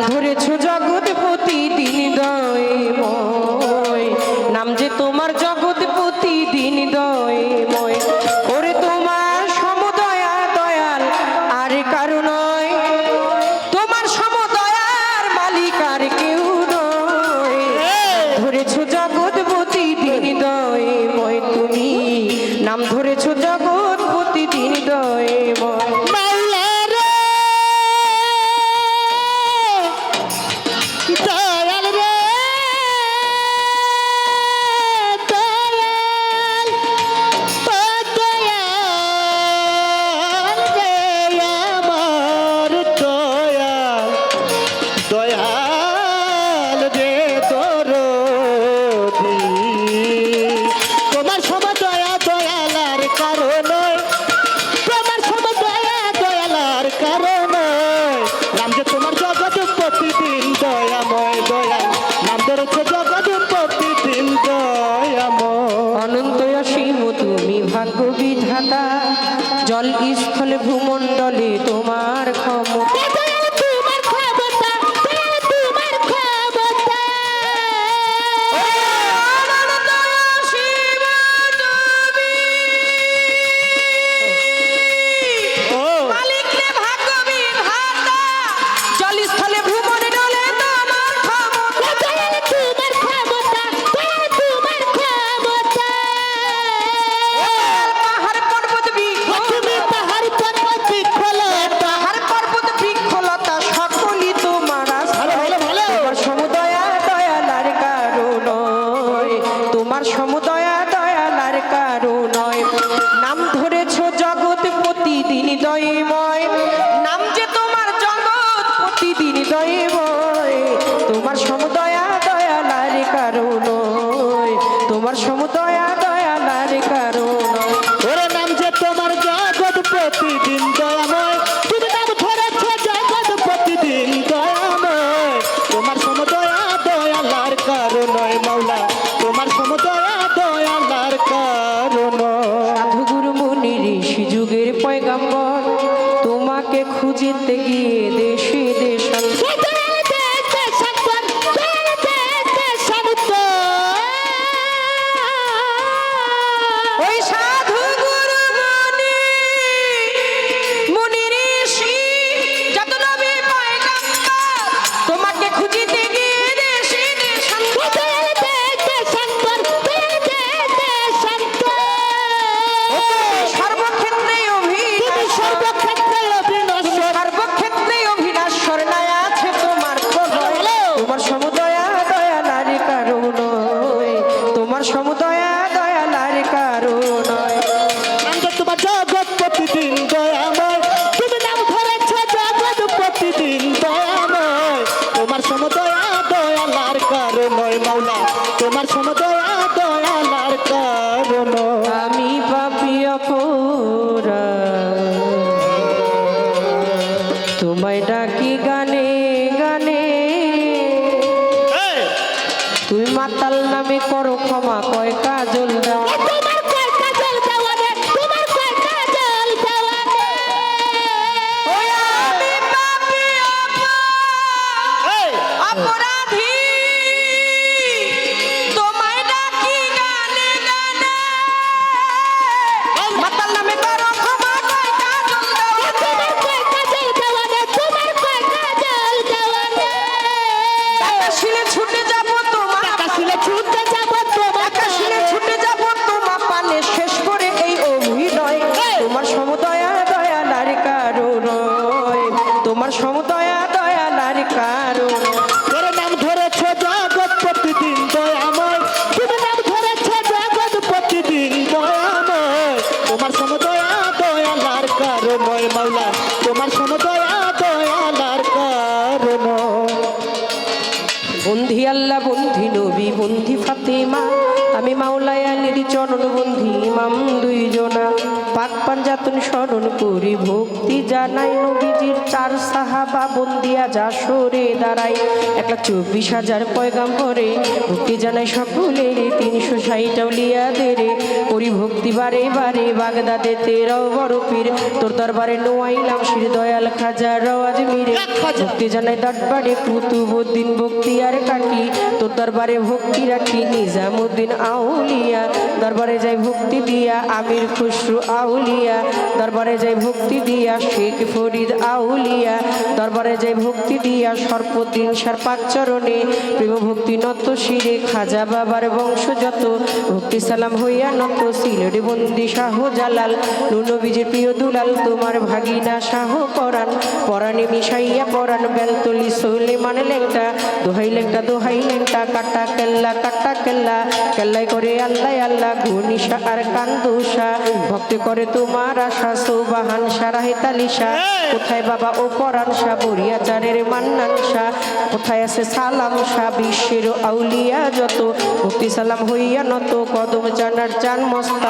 ধরেছো জগৎপতি দিন দয়ময়, নাম যে তোমার জগৎপতি দিন দয়ময়। ওরে তোমার সমদয়া দয়াল আর কারো নয়, তোমার সমদয়ার মালিক আর কেউ নয়। ধরেছো জগৎপতি দিন দয়ময়, তুমি নাম ধরেছো জগৎপতি দিন দয়ময়। বিধাতা জল স্থলে ভূমণ্ডলে তোমার ক্ষমতা, সমুদয়া দয়ালার কারো নয়। নাম ধরেছো জগৎপতি দিন দয়ময়, নাম যে তোমার জগৎপতি দিন দয়ময়। তোমার সমুদয়া দয়ালার কারো নয়, তোমার সমুদয়া দয়ালার কারো নয়। ওরে নাম যে তোমার জগৎপতি দিন দয়াময়, তুমি নাম ধরেছো জগৎপতি দিন দয়াময়। তোমার সমুদয়া দয়ালার কারো নয় মাওলা, তোমার সমুদয়া দয়ালার কারণ। সাধু গুরু মুনি ঋষি যুগের পয়গাম্বর, তোমাকে খুঁজিতে গিয়ে দেশে দেশান্তর ওই সাধু গুরু মুনি ঋষি যত নবী পয়গাম্বর, তোমাকে খুঁজিতে গিয়ে দেশে দেশান্তর সর্বক্ষেত্রে অভিনাশ্বর নাই আছে তোমার প্রভয়। তোমার সমুদয়া দয়ালার কারো নয়, তোমার সমুদয়া দয়ালার কারো নয়। তোমার জগৎপতি দিন দয়াময়, তুমি নাম ধরেছো জগৎপতি দিন দয়াময়। তোমার সমুদয়া দয়ালার কারো নয় মাওলা, তোমার সমুদয়া দয়ালার কারণ। আমি পাপী অপরাধ, তোমায় ডাকি গানে গানে, তুই মাতাল নামে করো ক্ষমা, কয় কাজল দাও। অপরাধী তোমায় ডাকি গানে গানে, মাতাল নামে করো ক্ষমা, কয় কাজল দাও। আকাশিলে ছুটে যাবো তোমার, আকাশিলে ছুটে যাবো তোমার, আকাশিলে ছুটে যাবো তোমার পানে, শেষ করে এই অভিনয়। তোমার সমুদয়া দয়ালার কারো নয়, তোমার সমুদয়া দয়ালার কারো নয়। তোর নাম ধরেছো জগৎপতি দিন দয়াময়, তুমি নাম ধরেছো জগৎপতি দিন দয়াময়। তোমার সমুদয়া দয়ালার কারণ নয় মাওলা, তোমার সমুদয়া দয়ালার কারণ। বন্ধি আল্লাহ বন্ধি নবী বন্ধি ফাতেমা, আমি মাওলায় আলীর চরণ বন্ধি ইমাম দুইজনা। পাক পাঞ্জা নির্যাতন স্মরণ করি ভক্তি জানাই নবীজির চার সাহাবা বন্দিয়া যশোরে দাঁড়াই 1,24,000 পয়গাম্বরে ভক্তি জানাই সকলের 360 আউলিয়াদের করি ভক্তি বারে বারে বাগদাদে তেরাও বড় পীর তোর দরবারে নোয়াইলাম শির দয়াল খাজা রওয়াজ মিরে ভক্তি জানাই দরবারে কুতুবউদ্দিন বখতিয়ার কাকি তোর দরবারে ভক্তি রাখি নিজামুদ্দিন আউলিয়া দরবারে যাই ভক্তি দিয়া আমির খুসরু আউলিয়া দরবারে যাই ভক্তি দিয়া শেখ ফরিদ আউলিয়া দরবারে যাই ভক্তি দিয়া সর্পদ্দিন সার পাক চরণে প্রেম ভক্তি নত শিরে খাজা বাবার বংশ যত ভক্তি সালাম হইয়া নত সিলেট বন্দি শাহ জালাল নবীজির প্রিয় দুলাল তোমার ভাগিনা শাহ পরাণ পরাণে মিশাইয়া পরাণ বেলতলি সুলেমান লেংটা দোহাই লেংটা কাটা কেল্লা কেল্লাই করে আল্লাহ আল্লাহ ঘনিশা আর কান্দুষা ভক্তি করে তোমার আশা সুবাহান সারাহে তালিশা কোথায় বাবা ও পরাণ শাহ বরিয়াচারের মান্নান শাহ কোথায় আছে সালাম শাহ বিশ্বের আউলিয়া যত ভক্তি সালাম হইয়া নত কদম জানার চান মস্তা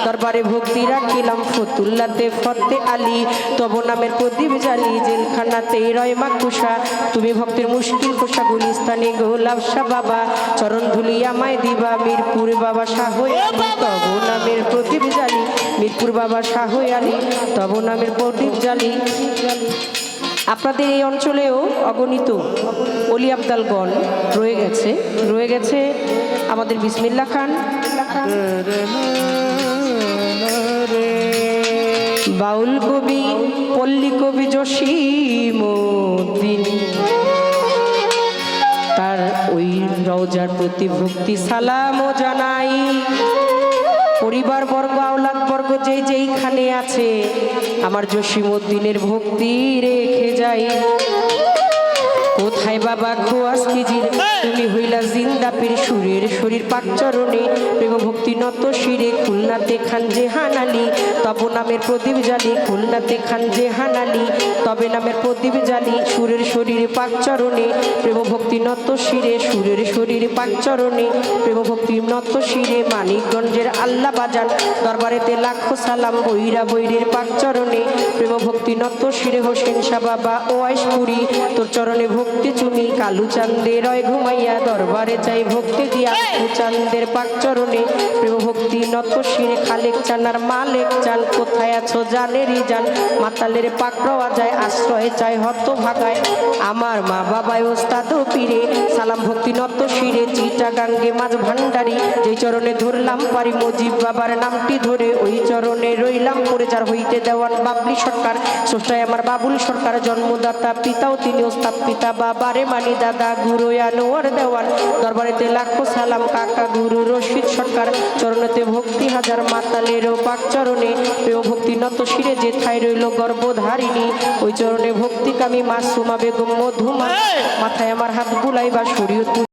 দরবারে ভক্তি রাখিলাম ফতুল্লাতে ফতে আলী তব নামের প্রদীপ জালি জেলখানাতে রয় মাকুষা তুমি ভক্তের মুশকিল কোষা গুলিস্তানে গোলাপ শাহ বাবা চরণ ধুলি আমায় দিবা মিরপুর বাবা শাহ আলী তব নামের প্রদীপ জালি মিরপুর বাবা শাহ আলী তব নামের প্রদীপ জালি আপনাদের এই অঞ্চলেও অগণিত অলি আবদালগণ রয়ে গেছে আমাদের বিসমিল্লাহ খান বাউল কবি পল্লী কবি জসীমউদ্দিন তার ওই রওজার প্রতি ভক্তি সালামও জানাই পরিবার বর্গ আওলাদ বর্গ যেইখানে আছে আমার জসীমউদ্দিনের ভক্তি রেখে যাই কোথায় বাবা খোয়াস কিজির তুমি হইলা জিন্দা পীর সুরের শরীর পাক চরণে প্রেম ভক্তি নত শিরে খুলনাতে খান জেহান আলী তব নামের প্রদীপ জালি খুলনাতে খান জেহান আলী তবে নামের প্রদীপ জালি সুরের শরীর পাক চরণে প্রেম ভক্তি নত শিরে সুরের শরীর পাক চরণে প্রেম ভক্তি নত শিরে মানিকগঞ্জের আল্লাহ বাজান দরবারেতে লাখো সালাম বৈরের পাক চরণে প্রেম ভক্তি নত শিরে হোসেন শাহ বাবা ওয়াইশপুরি তোর চরণে ভক্তি চুমি কালু চাঁদের রয় ঘুমাইয়া দরবারে চাই ভক্তি দিয়া চাঁদের পাক চরণে প্রেম ভক্তি নত শিরে খালেক চানার মালেক চান কোথায় আছো জানেরই জান মাতালের পাক রওয়া যায় আশ্রয় চাই হত ভাগায় আমার মা বাবায় ওস্তাদ পীরে সালাম ভক্তি নত শিরে চিটাগাঙ্গে মাঝ ভান্ডারি যেই চরণে ধরলাম পারি মজিব বাবার নামটি ধরে ওই চরণে রইলাম পরে যার হইতে দেওয়ান বাবলি সরকার স্রষ্টায় আমার বাবুল সরকার জন্মদাতা পিতাও তিনি ওস্তাদ পিতা বাবারে মানি দাদা গুরু আনোয়ার দেওয়ান দরবারেতে লাখো সালাম কাকা গুরু রশিদ সরকার চরণেতে ভক্তি হাজার মাতালেরও পাক চরণে প্রেম ভক্তি নত শিরে যে ঠাই রইল গর্ভধারিণী ওই চরণে ভক্তি কামি মাসুমা বেগম মধুমা মাথায় আমার হাত বুলাইবা শরীয়ত